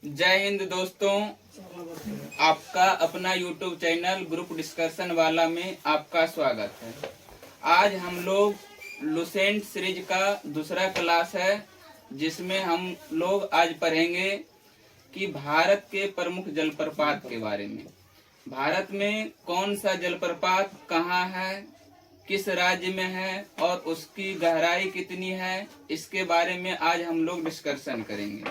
जय हिंद दोस्तों, आपका अपना YouTube चैनल ग्रुप डिस्कशन वाला में आपका स्वागत है। आज हम लोग लुसेंट सीरीज का दूसरा क्लास है, जिसमें हम लोग आज पढ़ेंगे कि भारत के प्रमुख जलप्रपात के बारे में। भारत में कौन सा जलप्रपात कहाँ है, किस राज्य में है और उसकी गहराई कितनी है, इसके बारे में आज हम लोग डिस्कशन करेंगे।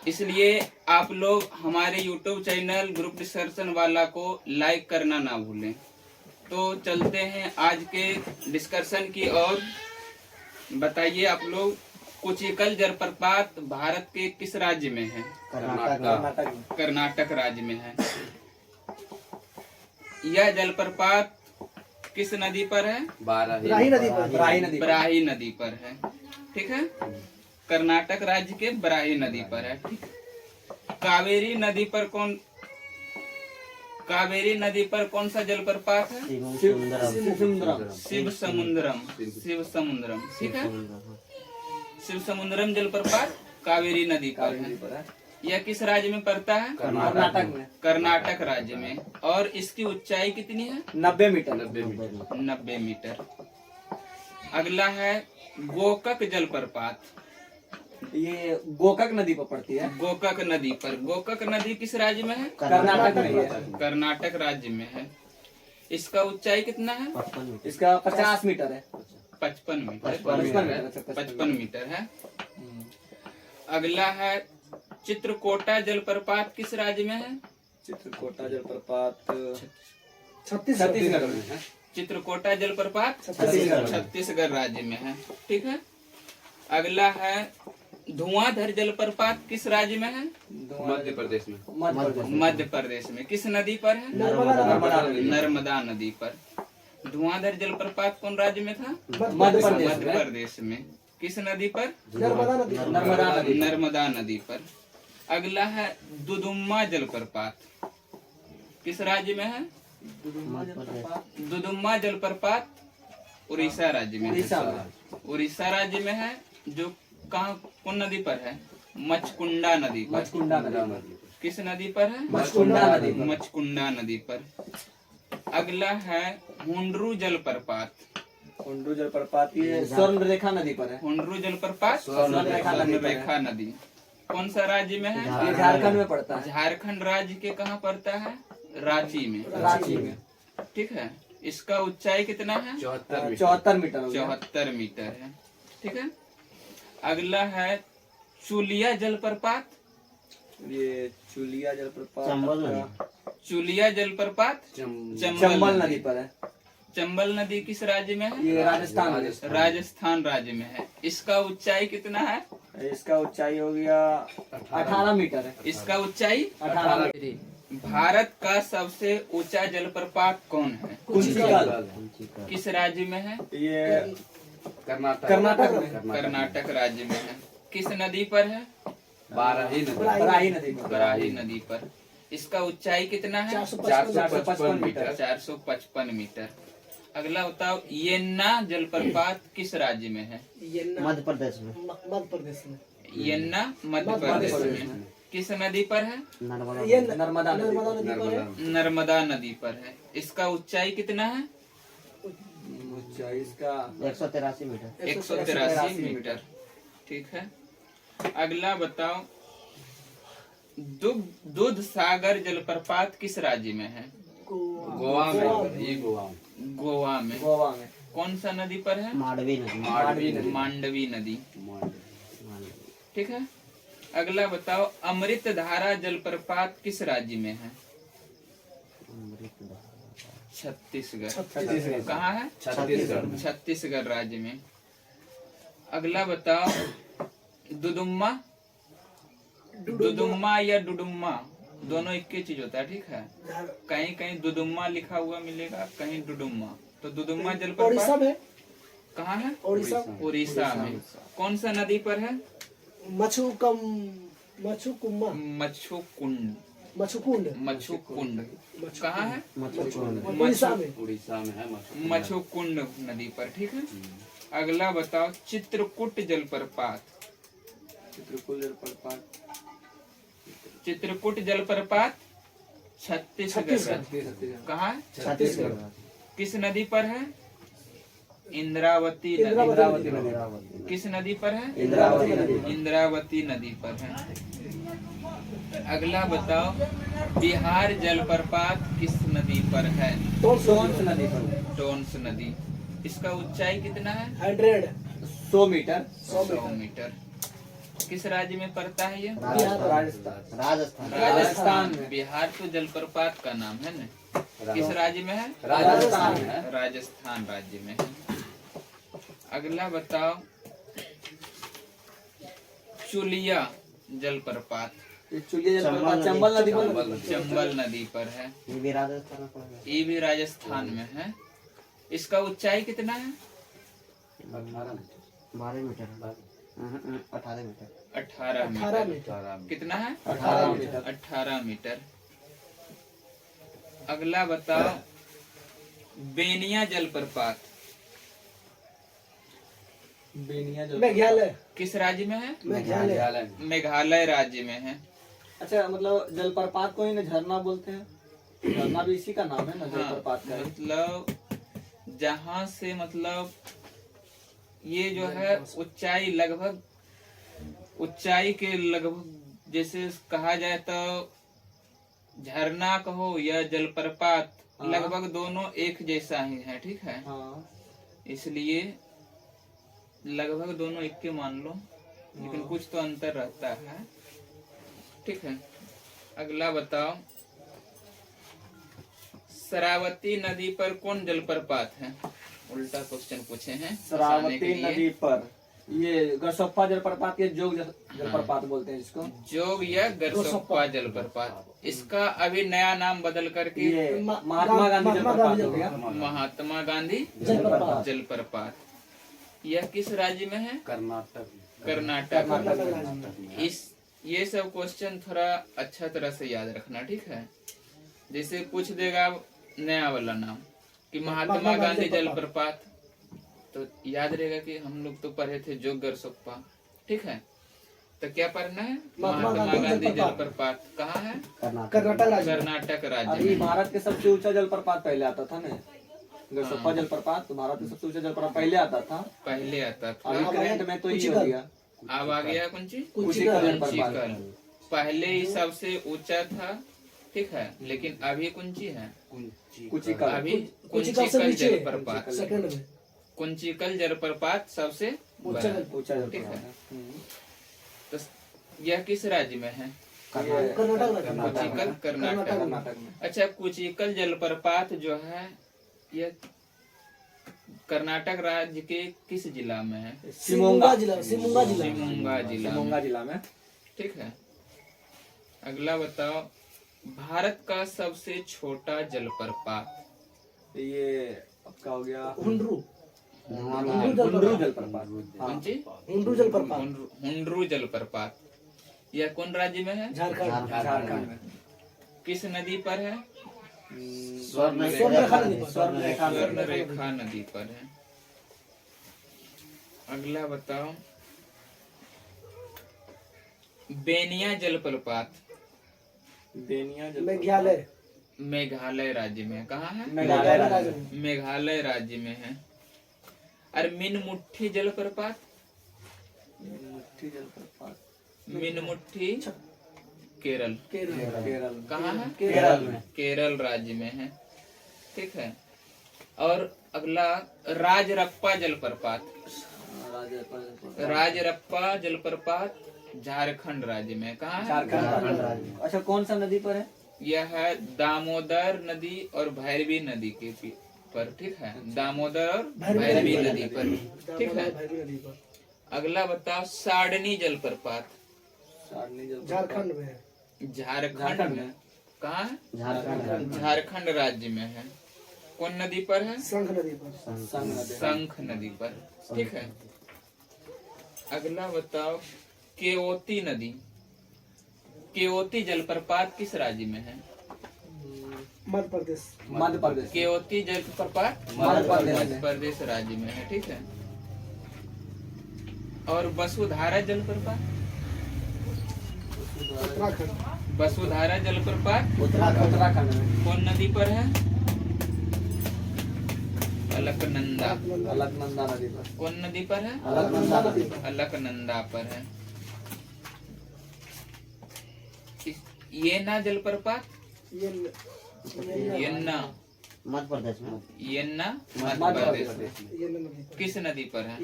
इसलिए आप लोग हमारे YouTube चैनल ग्रुप डिस्कशन वाला को लाइक करना ना भूलें। तो चलते हैं आज के डिस्कशन की ओर। बताइए आप लोग, कुचिकल जलप्रपात भारत के किस राज्य में है? कर्नाटक राज्य में है। यह जलप्रपात किस नदी पर है? बराही नदी पर है। ठीक है, कर्नाटक राज्य के बराही नदी पर है। ठीक, कावेरी नदी पर कौन सा जलप्रपात है? शिव समुद्रम। ठीक है, शिव समुद्रम जलप्रपात कावेरी नदी पर है। यह किस राज्य में पड़ता है? कर्नाटक राज्य में। और इसकी ऊंचाई कितनी है? 90 मीटर। 90 मीटर। अगला है गोकक जलप्रपात। ये गोकक नदी पर पड़ती है। गोकक नदी पर। गोकक नदी किस राज्य में है? कर्नाटक में है। कर्नाटक राज्य में है। इसका ऊंचाई कितना है? इसका 50 मीटर है। 55 मीटर। 55 मीटर है। अगला है चित्रकोटा जलप्रपात किस राज्य में है? चित्रकोटा जलप्रपात छत्तीसगढ़ में है। चित्रकोटा जलप्रपात छत्तीसगढ़। छत्तीसगढ़ राज्य में है। ठीक है। अगला है धुआंधर जलप्रपात किस राज्य में है? मध्य प्रदेश में। मध्य प्रदेश में। किस नदी पर है? नर्मदा नदी पर। धुआंधर जलप्रपात कौन राज्य में था? मध्य प्रदेश में। किस नदी पर? नर्मदा नदी पर। अगला है दुदुम्मा जलप्रपात किस राज्य में है? दुदुम्मा जलप्रपात उड़ीसा राज्य में है। उड़ीसा राज्य में है, जो कहाँ कौन नदी पर है? मचकुंडा नदी पर। किस नदी पर है? मचकुंडा नदी पर। अगला है हुंड्रू जलप्रपात। हुंड्रू जलप्रपात ये स्वर्ण रेखा नदी पर है। हुंड्रू जलप्रपात स्वर्ण रेखा नदी कौन सा राज्य में है? ये झारखंड में पड़ता है। झारखंड राज्य के कहाँ पड़ता है? रांची में। ठीक है। इसका ऊंचाई कितना है? 74 मीटर। 74 मीटर है। ठीक है। अगला है चुलिया जलप्रपात। ये चुलिया जलप्रपात चंबल नदी पर है। चंबल नदी किस राज्य में है? ये राजस्थान राज्य में है। इसका ऊंचाई कितना है? इसका ऊंचाई हो गया 18 मीटर है। इसका ऊंचाई 18 मीटर। भारत का सबसे ऊंचा जलप्रपात कौन है? कुचिकल। किस राज्य में है? ये कर्नाटक में। कर्नाटक राज्य में है। किस नदी पर है? बराही नदी पर। इसका ऊंचाई कितना है? 455 मीटर। 455 मीटर। अगला बताओ, येन्ना जलप्रपात किस राज्य में है? मध्य प्रदेश में। येन्ना मध्य प्रदेश में। किस नदी पर है? नर्मदा नदी पर है। इसका ऊंचाई कितना है? ऊंचाई इसका 183 मीटर। 183 मीटर। ठीक है। अगला बताओ, दूध सागर जलप्रपात किस राज्य में है? गोवा में। कौन सा नदी पर है? मांडवी नदी। ठीक है। अगला बताओ, अमृत धारा जलप्रपात किस राज्य में है? छत्तीसगढ़। कहाँ है? छत्तीसगढ़ राज्य में। अगला बताओ, दुदुम्मा या डुडुम्मा दोनों एक ही चीज होता है। ठीक है। कहीं कहीं दुदुम्मा लिखा हुआ मिलेगा, कहीं डुडुम्मा। तो दुदुम्मा जलप्रपात कहाँ है? उड़ीसा में। कौन सा नदी पर है? मच्छुकुंड। कहाँ है? उड़ीसा में है। मच्छुकुंड नदी पर। ठीक है। अगला बताओ, चित्रकूट जलप्रपात चित्रकूट जलप्रपात छत्तीसगढ़। कहाँ है? छत्तीसगढ़। किस नदी पर है? इंद्रावती नदी। इंद्रावती नदी। किस नदी पर है? इंद्रावती नदी। इंद्रावती नदी पर है। अगला बताओ, बिहार जलप्रपात किस नदी पर है? टोंस नदी पर। टोंस नदी। इसका ऊंचाई कितना है? 100 मीटर। 100 मीटर। किस राज्य में पड़ता है ये? राजस्थान। राजस्थान। राजस्थान में। बिहार तो जलप्रपात का नाम है ना। किस राज्य में है? राजस्थान में। राजस्थान राज्य में है। अगला बताओ, चुलिया जलप्रपात ये चुलिया जलप्रपात चंबल नदी पर। चंबल नदी पर है। ये भी राजस्थान में पड़ेगा। ये भी राजस्थान में है। इसका ऊंचाई कितना है? 12 मीटर। 18 मीटर। 18 मीटर। कितना है? 18 मीटर। 18 मीटर। अगला बताओ, बेनिया जलप्रपात मेघालय। किस राज्य में है? मेघालय। मेघालय राज्य में है। अच्छा, मतलब जलप्रपात को ही ना झरना बोलते हैं। झरना भी इसी का नाम है ना, हाँ, जलप्रपात का। मतलब जहाँ से मतलब ये जो है ऊंचाई के लगभग जैसे कहा जाए तो झरना कहो या जलप्रपात, हाँ। लगभग दोनों एक जैसा ही है। ठीक है, हाँ। इसलिए लगभग दोनों एक के मान लो, लेकिन हाँ। कुछ तो अंतर रहता है। ठीक है, अगला बताओ, शरावती नदी पर कौन जलप्रपात है? उल्टा क्वेश्चन पूछे हैं फंसाने के शरावती लिए। नदी पर ये गरसप्पा जलप्रपात के जोग जलप्रपात बोलते हैं जिसको। जोग या गरसप्पा जलप्रपात। इसका अभी नया नाम बदल करके ये महात्मा गांधी जलप्रपात हो गया। महात्मा गांधी जलप्रपात। जलप्रपात। यह किस राज्य में है? कर्नाटक। कर्नाटक। ये सब क्वेश्चन थोड़ा अच्छा तरह से याद रखना। ठीक है, जैसे पूछ देगा नया वाला नाम कि महात्मा गांधी जलप्रपात, तो याद रहेगा कि हम लोग तो पढ़े थे जोग गरसप्पा। ठीक है, तो क्या पढ़ना है? महात्मा गांधी जलप्रपात कहाँ है? कर्नाटक राज्य अभी में। भारत के सबसे ऊंचा जलप्रपात पहले आता था ना, गरसप्पा जलप्रपात। तो भारत के सबसे ऊंचा जलप्रपात पहले आता था। पहले आता अभी था, करंट में तो ये हो गया अब आ गया कौन सी? कुचिकल जलप्रपात। कुचिकल। पहले ही सबसे ऊंचा था। ठीक है, लेकिन अभी कुंची है? कुचिकल। अभी कुंचिकल जलप्रपात। कुंचिकल जलप्रपात सबसे बड़ा। ऊंचा ठीक है, जलप्रपात। तो यह किस राज्य में है? कुचिकल कर्नाटक। कर्नाटक में। अच्छा, कुचिकल जलप्रपात जो है यह कर्नाटक राज्य के किस जिला में है? शिमोगा शिमोगा जिला में। जिला में। ठीक है, अगला बताओ, भारत का सबसे छोटा जलप्रपात। ये आपका हो गया हुंड्रू हुंड्रू जलप्रपात। कौन सी? हुंड्रू जलप्रपात। यह कौन राज्य में है? झारखंड में। किस नदी पर है? स्वर्णरेखा स्वर्णरेखा नदी पर है। अगला बताओ, बेनिया जलप्रपात मेघालय राज्य में। कहाँ है? मेघालय राज्य में है। और मीनमुट्ठी जलप्रपात? मीनमुट्ठी केरल। कहाँ है? केरल में। केरल राज्य में है। ठीक है, और अगला राजरप्पा जलप्रपात। राजरप्पा जलप्रपात झारखंड राज्य में। कहाँ है? झारखंड। अच्छा, कौन सा नदी पर है? यह है दामोदर नदी और भैरवी नदी के पर। ठीक है, दामोदर और भैरवी नदी पर। ठीक है, अगला बताओ, साडनी जलप्रपात। झारखंड में। झारखंड में। कहाँ है? झारखंड। झारखंड राज्य में है। कौन नदी पर है? संघ नदी पर। शंख नदी पर। ठीक है, अगला बताओ, केओती नदी। केओती जलप्रपात किस राज्य में है? मध्य प्रदेश। केओती जलप्रपात मध्य प्रदेश राज्य में है। ठीक है, और वसुधारा जलप्रपात? वसुधारा जलप्रपात उत्तराखंड में। कौन नदी पर है? अलकनंदा। अलकनंदा नदी पर। कौन नदी पर है? अलकनंदा नदी पर। अलकनंदा पर है। येना जलप्रपात येन्ना मध्य प्रदेश में। येन्ना मध्य मध्य प्रदेश प्रदेश में। किस नदी पर है?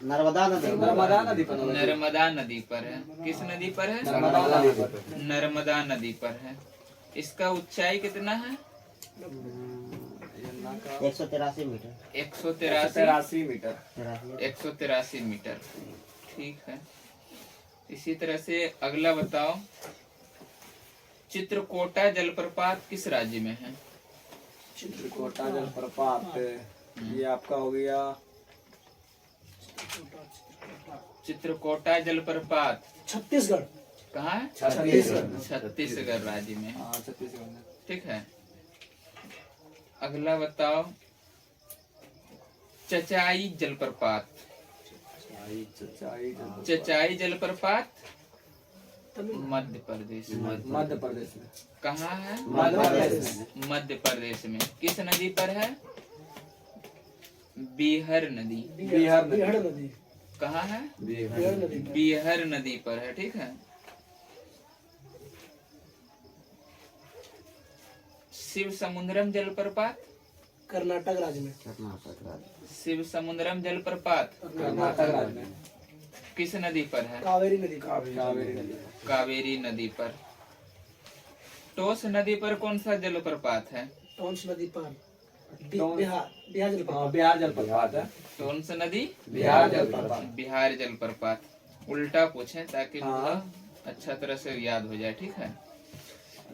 नर्मदा नदी। नर्मदा नदी पर। नर्मदा नदी पर है। किस नदी पर है? नर्मदा नदी पर। नर्मदा नदी पर है। इसका ऊंचाई कितना है? 183 मीटर। 183 मीटर। 183 मीटर। ठीक है। इसी तरह से अगला बताओ, चित्रकोटा जलप्रपात किस राज्य में है? चित्रकोटा जलप्रपात ये आपका हो गया चित्रकोटा जलप्रपात छत्तीसगढ़। कहाँ है? छत्तीसगढ़। छत्तीसगढ़ राज्य में। हाँ छत्तीसगढ़ में। ठीक है। अगला बताओ, चचाई जलप्रपात। चचाई जलप्रपात मध्य प्रदेश। मध्य प्रदेश में। कहाँ है? मध्य प्रदेश में। मध्य प्रदेश में। किस नदी पर है? बिहर नदी। बिहार में। बिहार नदी। कहाँ है? बिहार नदी। बिहर नदी पर है। ठीक है। शिव समुद्रम जलप्रपात कर्नाटक राज्य में। कर्नाटक राज्य। शिव समुद्रम जलप्रपात कर्नाटक राज्य में। किस नदी पर है? कावेरी नदी। कावेरी नदी। कावेरी नदी पर। टोस नदी पर कौन सा जलप्रपात है? टोंस नदी पर। टोंस- बिहार बिहार जलप्रपात। हाँ बिहार जलप्रपात है। टोंस नदी बिहार जलप्रपात। बिहार जलप्रपात। उल्टा पूछें ताकि हाँ। मतलब अच्छा तरह से याद हो जाए। ठीक है।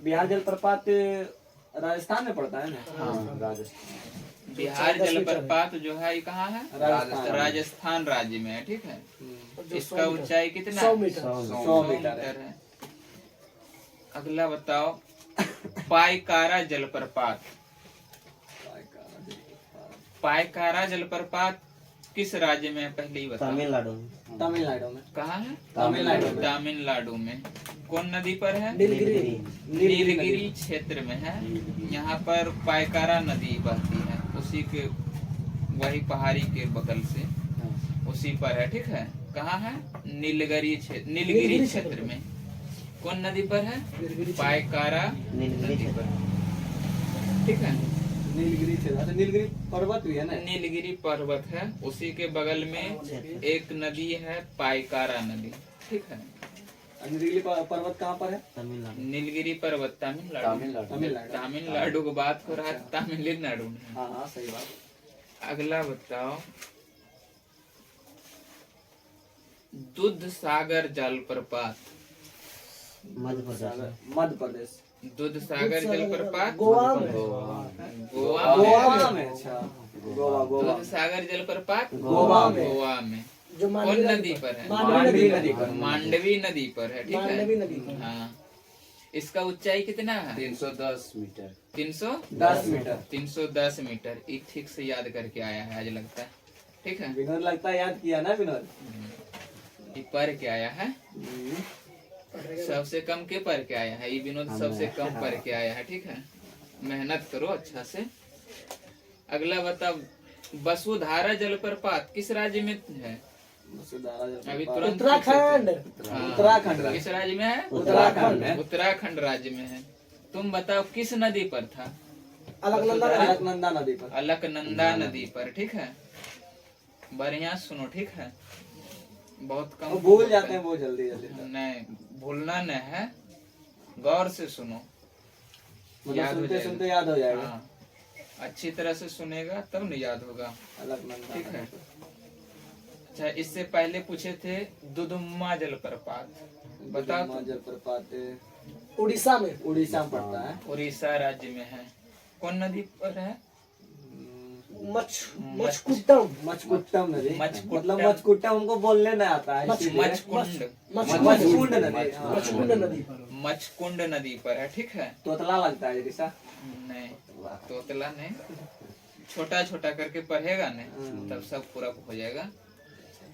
बिहार जलप्रपात राजस्थान में पड़ता है ना? हाँ राजस्थान। बिहार जलप्रपात जो है ये कहाँ है? राजस्थान। राजस्थान राज्य में है। ठीक है। जो इसका 100 मीटर। ऊंचाई कितना? 100 मीटर। 100 मीटर है। अगला बताओ, पायकारा जलप्रपात। पायकारा जलप्रपात किस राज्य में है? पहले ही बताओ। तमिलनाडु में। तमिलनाडु में। कहाँ है? तमिलनाडु में। तमिलनाडु में। कौन नदी पर है? नीलगिरी। नीलगिरी क्षेत्र में है। यहाँ पर पायकारा नदी बहती है, उसी के वही पहाड़ी के बगल से उसी पर है। ठीक है। कहाँ है? नीलगिरी क्षेत्र में। कौन नदी पर है? नीलगिरी। पायकारा नीलगिरी नदी क्षेत्र। पर। ठीक है। नीलगिरी क्षेत्र। अच्छा नीलगिरी पर्वत भी है ना? नीलगिरी पर्वत है, उसी के बगल में एक नदी है पायकारा नदी। ठीक है। नीलगिरी पर्वत कहाँ पर है? तमिलनाडु। नीलगिरी पर्वत तमिलनाडु। तमिलनाडु। तमिलनाडु की बात हो रहा है, तमिलनाडु में। हाँ हाँ सही बात। अगला बताओ, दूध सागर जलप्रपात। मध्य प्रदेश में। मध्य प्रदेश। दूध सागर जलप्रपात गोवा में। गोवा गोवा में। में। अच्छा गोवा गोवा। दूध सागर जलप्रपात गोवा में। गोवा में। जो कौन नदी पर है? मांडवी नदी पर। मांडवी नदी पर है। ठीक मांडवी है। नदी पर। हाँ। इसका ऊंचाई कितना है? 310 मीटर। 310 मीटर। 310 मीटर। ये ठीक से याद करके आया है आज लगता है। ठीक है। विनोद लगता है याद किया ना विनोद? ये पढ़ के आया है। सबसे कम के पढ़ के आया है? ये विनोद सबसे कम पढ़ के आया है। ठीक है। मेहनत करो अच्छा से। अगला बताओ, वसुधारा जलप्रपात किस राज्य में है? अभी तुरंत उत्तराखंड। हाँ। उत्तराखंड। किस राज्य में है? उत्तराखंड में। उत्तराखंड राज्य में है। तुम बताओ किस नदी पर था? अलकनंदा नदी। अलकनंदा नदी पर। अलकनंदा नदी पर। ठीक है। बढ़िया सुनो। ठीक है। बहुत कम वो भूल जाते हैं वो जल्दी जल्दी। नहीं, भूलना नहीं है, गौर से सुनो। मतलब याद हो सुनते जाएगा। सुनते याद हो जाएगा। हाँ, अच्छी तरह से सुनेगा तब नहीं याद होगा। अलकनंदा। ठीक है। अच्छा, इससे पहले पूछे थे दुधुम्मा जलप्रपात। बताओ तो। जलप्रपात उड़ीसा में। उड़ीसा में पड़ता है। उड़ीसा राज्य में है। कौन नदी पर है? मचकुट्टम। मचकुट्टम नदी। मचकुट्टम। मतलब मचकुट्टम हमको बोलने नहीं आता है इसीलिए। मचकुंड। मचकुंड नदी। हाँ। मचकुंड नदी पर। मचकुंड नदी पर है। ठीक है। तोतला लगता है जैसा। नहीं, तोतला नहीं, छोटा छोटा करके पढ़ेगा नहीं तब सब पूरा हो जाएगा।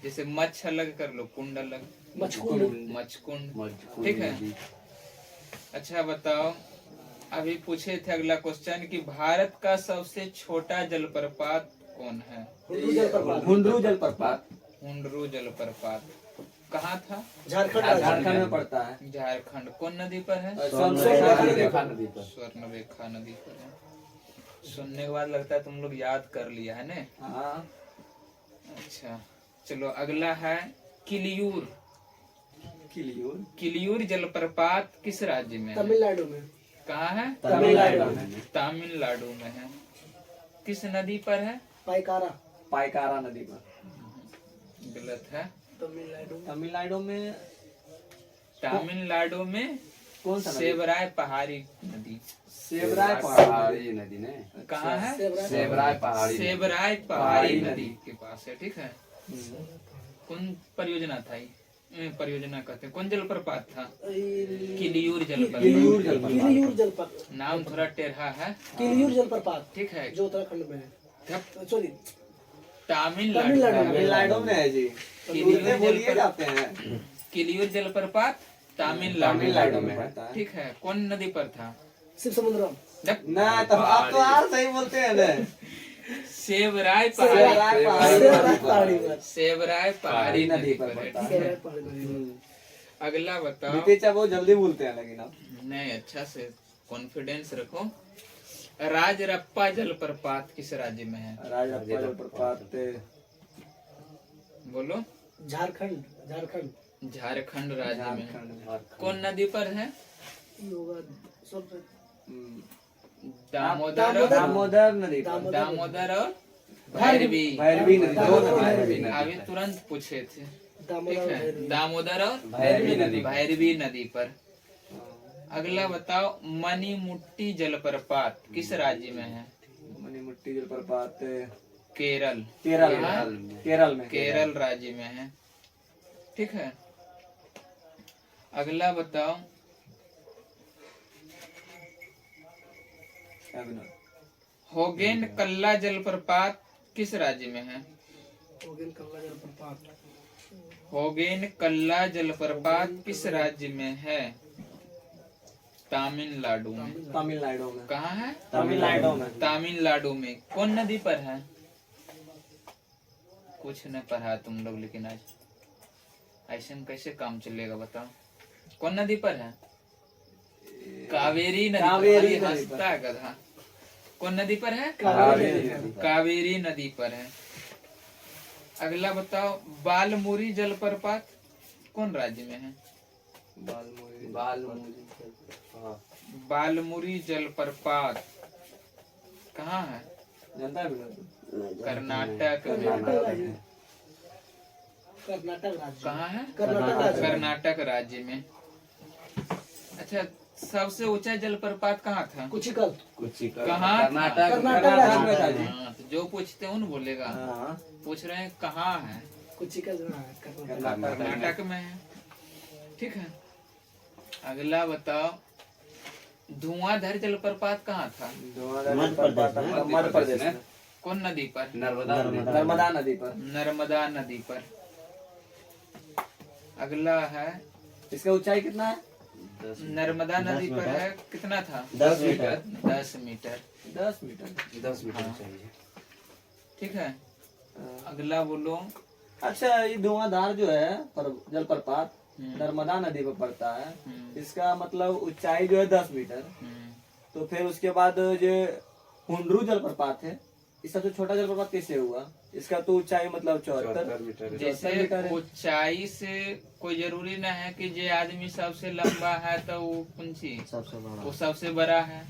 जैसे मच्छ अलग कर लो, कुंड अलग। मचकुंड मचकुंड। ठीक है। अच्छा बताओ, अभी पूछे थे अगला क्वेश्चन कि भारत का सबसे छोटा जलप्रपात कौन है? हुंडरू जलप्रपात। हुंडरू जलप्रपात हुंडरू जलप्रपात कहाँ था? झारखंड राज्य। झारखंड में पड़ता है। झारखंड। कौन नदी पर है? स्वर्णरेखा स्वर्णरेखा नदी पर है। सुनने के बाद लगता है तुम लोग याद कर लिया है ने? हाँ। अच्छा चलो, अगला है किलियूर। किलियूर। किलियूर जलप्रपात किस राज्य में है? तमिलनाडु में। कहाँ है? तमिलनाडु में। तमिलनाडु में है। किस नदी पर है? पाइकारा। पाइकारा नदी पर। गलत है। तमिलनाडु। तमिलनाडु में तमिलनाडु में कौन सा नदी? सेवराय पहाड़ी नदी। सेवराय पहाड़ी नदी ने कहाँ है? सेवराय पहाड़ी सेवराय पहाड़ी नदी के पास है। ठीक है। कौन परियोजना था ये? परियोजना कहते हैं। कौन जलप्रपात था? किलियूर जलप्रपात। किलियूर जलप्रपात। किलियूर जलप्रपात। नाम थोड़ा टेढ़ा है। किलियूर जलप्रपात ठीक है। जो उत्तराखंड में है। सॉरी, तमिलनाडु। तमिलनाडु में है जी। किलियूर बोलिए जलप्रपात। जाते हैं। किलियूर जलप्रपात तमिलनाडु तमिलनाडु में में है। पड़ता है। ठीक है। कौन नदी पर था? शिव समुद्रम। जब ना तो आप तो यार सही बोलते हैं ना। सेवराय सेवराय पहाड़ी। पहाड़ी सेवराय पहाड़ी पर। सेवराय पहाड़ी नदी पर है। पड़ता ठीक है। है। सेवराय पहाड़ी पर। अगला बताओ। नीतीश बहुत जल्दी बोलते हैं लेकिन आप। नहीं, अच्छा से कॉन्फिडेंस रखो। राजरप्पा जलप्रपात किस राज्य में है? राजरप्पा जलप्रपात बोलो। झारखंड। झारखंड। झारखंड राज्य में है। झारखंड। कौन नदी पर है? ये होगा सब। दामोदर। दामोदर नदी पर। दामोदर और भैरवी। भैरवी नदी। दो नदी। अभी तुरंत पूछे थे। ठीक दामोदर है। भैरवी। दामोदर और भैरवी नदी पर। अगला बताओ, मणिमुट्टी जलप्रपात किस राज्य में है? मणिमुट्टी जलप्रपात केरल। केरल कहाँ? में। केरल में। केरल राज्य में है। ठीक है। अगला बताओ, होगेन कल्ला जलप्रपात किस राज्य में है? होगेन कल्ला जलप्रपात। होगेन कल्ला जलप्रपात किस राज्य में है? तमिलनाडु में। तमिलनाडु में। कहाँ है? तमिलनाडु में। तमिलनाडु में। कौन नदी पर है? कुछ न पढ़ा तुम लोग, लेकिन आज ऐसे में कैसे काम चलेगा बताओ। कौन नदी पर है? कावेरी नदी पर। कावेरी अभी नदी हंसता है गधा। कौन नदी पर है? कावेरी। कावेरी नदी पर है। अगला बताओ, बालमुरी जलप्रपात कौन राज्य में है? बालमुरी जलप्रपात कहाँ है? जनता है कर्नाटक में। कर्नाटक राज्य। कहाँ है? कर्नाटक राज्य। कर्नाटक राज्य में। अच्छा, सबसे ऊंचा जलप्रपात कहाँ था? कुचिकल। कहाँ? कर्नाटक राज्य में था जी। हाँ, तो जो पूछते हैं उन बोलेगा। हाँ। पूछ रहे हैं कहाँ है? कुचिकल कर्नाटक। कर्नाटक में है। ठीक है। अगला बताओ, धुआंधार जलप्रपात कहाँ था? मध्य प्रदेश में। कौन नदी पर? नर्मदा नदी पर। नर्मदा नदी पर। अगला है, इसका ऊंचाई कितना है? नर्मदा नदी पर है। कितना था? 10 मीटर। 10 मीटर। 10 मीटर। 10 मीटर चाहिए। ठीक है। अगला बोलो। अच्छा, ये धुआंधार जो है जलप्रपात नर्मदा नदी पर पड़ता है। इसका मतलब ऊंचाई जो है 10 मीटर। तो फिर उसके बाद जो हुंडरू जलप्रपात है, इसका जो छोटा जलप्रपात कैसे हुआ? इसका तो ऊंचाई मतलब 74 मीटर। जैसे मीटर है। ऊंचाई से कोई जरूरी ना है कि जो आदमी सबसे लंबा है तो वो कुंची सबसे बड़ा। वो सबसे बड़ा है।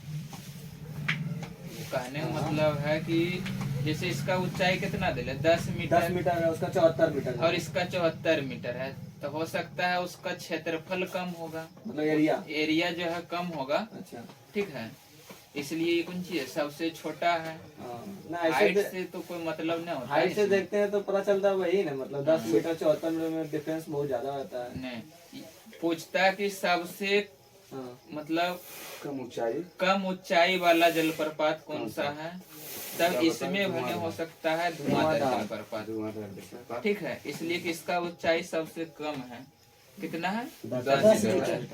कहने का मतलब है कि जैसे इसका ऊंचाई कितना दिले? 10 10 मीटर मीटर है, उसका 74 मीटर है। और इसका 74 मीटर है। तो हो सकता है उसका क्षेत्रफल कम होगा, मतलब एरिया। एरिया जो है कम होगा। अच्छा। ठीक है, इसलिए ये कौन चीज है? सबसे छोटा है। हाँ। ना हाइट ऐसे से तो कोई मतलब नहीं होता। हाइट से इसमें। देखते हैं तो पता चलता है वही ना, मतलब 10 मीटर 74 मीटर में डिफरेंस बहुत ज्यादा होता है। नहीं, पूछता है कि सबसे हाँ। मतलब कम ऊंचाई वाला जलप्रपात कौन सा है? तब इसमें भले हो सकता है धुआंधार जलप्रपात। ठीक है, इसलिए कि इसका ऊंचाई सबसे कम है। कितना है? 10 मीटर।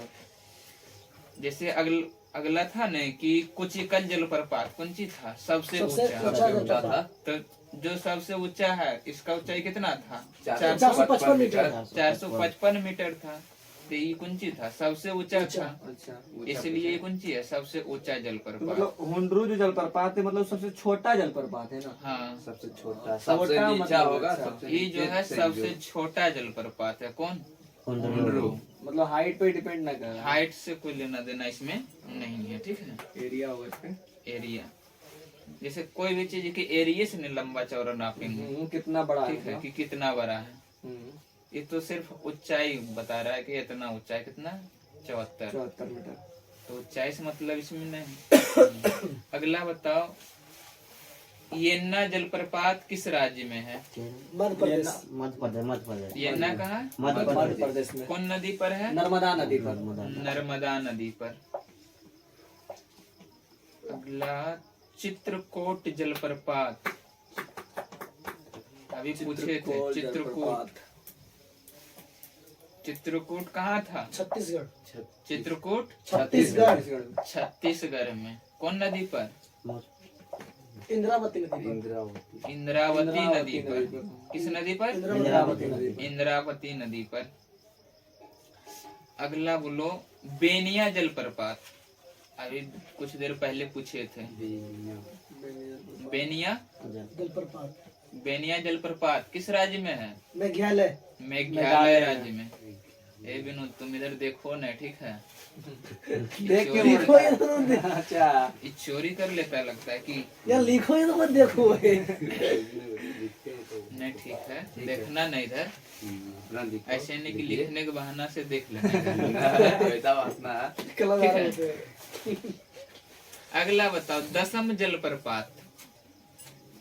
जैसे अगला था न कि कुचिकल जलप्रपात कौन सी था? सबसे सबसे ऊंचा। ऊंचा ऊंचा था तो जो सबसे ऊंचा है इसका ऊंचाई कितना था? 455 मीटर। 455 मीटर था। तो ये कौन सी था? सबसे ऊंचा था, अच्छा, इसलिए ये कौन सी है? सबसे ऊंचा तो जलप्रपात। मतलब हुंड्रू जो जलप्रपात है मतलब सबसे छोटा जलप्रपात है ना। हाँ, सबसे छोटा, छोटा सबसे नीचा मतलब होगा, अच्छा। सबसे ये जो नीचे है से सबसे छोटा जलप्रपात है। कौन? हुंड्रू। मतलब हाइट पे डिपेंड ना कर हाइट से कोई लेना देना इसमें नहीं है, ठीक है। एरिया होगा इसमें। एरिया जैसे कोई भी चीज के एरिया से नहीं लंबा चौड़ा नापेंगे, कितना बड़ा ठीक है, है कि कितना बड़ा है। हम्म, ये तो सिर्फ ऊंचाई बता रहा है कि इतना ऊंचाई, कितना? 74। 74 मीटर। तो ऊंचाई से मतलब इसमें नहीं। अगला बताओ, येन्ना जलप्रपात किस राज्य में है? मध्य प्रदेश। मध्य प्रदेश, मध्य प्रदेश, येन्ना कहाँ? मध्य मध्य प्रदेश। प्रदेश में कौन नदी पर है? नर्मदा नदी पर। नर्मदा नदी पर। अगला, चित्रकूट जलप्रपात अभी पूछे थे। चित्रकूट, चित्रकूट कहाँ था? छत्तीसगढ़। चित्रकूट छत्तीसगढ़। छत्तीसगढ़ में। कौन नदी पर? इंद्रावती नदी। इंद्रावती। इंद्रावती नदी पर। किस नदी पर? इंद्रावती नदी पर। इंद्रावती नदी पर। अगला बोलो, बेनिया जलप्रपात अभी कुछ देर पहले पूछे थे। बेनिया जलप्रपात बेनिया जलप्रपात किस राज्य में है? मेघालय। मेघालय राज्य में। ए विनोद, तुम इधर देखो ना, ठीक है। देख के लिखो बोल- ये तो अच्छा, ये चोरी कर लेता लगता है कि यार लिखो ये तो मत देखो ये। नहीं, ठीक है, देखना नहीं इधर, ऐसे नहीं कि लिखने के बहाना से देख लेना। वैसा वासना है। कलाकार ठीक है। होते हैं। अगला बताओ, दसम जलप्रपात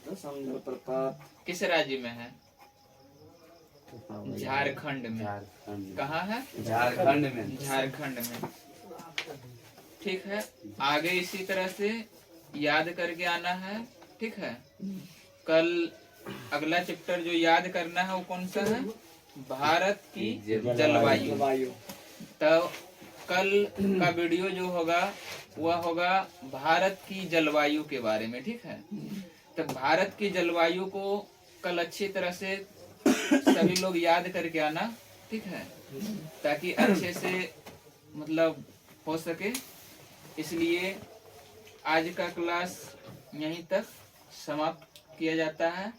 जलप्रपात किस राज्य में है? झारखंड में। झारखंड। कहाँ है? झारखंड में। झारखंड में, ठीक है। आगे इसी तरह से याद करके आना है, ठीक है। कल अगला चैप्टर जो याद करना है वो कौन सा है? भारत की जलवायु। जलवायु। तो कल का वीडियो जो होगा वह होगा भारत की जलवायु के बारे में, ठीक है। तो भारत की जलवायु को कल अच्छी तरह से सभी लोग याद करके आना, ठीक है, ताकि अच्छे से मतलब हो सके। इसलिए आज का क्लास यहीं तक समाप्त किया जाता है।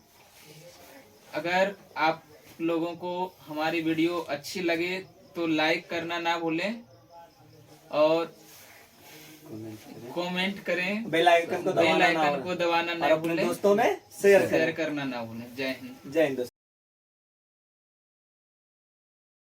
अगर आप लोगों को हमारी वीडियो अच्छी लगे तो लाइक करना ना भूलें और कमेंट करें, बेल आइकन को बेल दबाना ना आइकन भूलें। को दबाना और ना अपने भूलें, दोस्तों में शेयर शेयर करें। करना ना भूलें। जय हिंद। जय हिंद।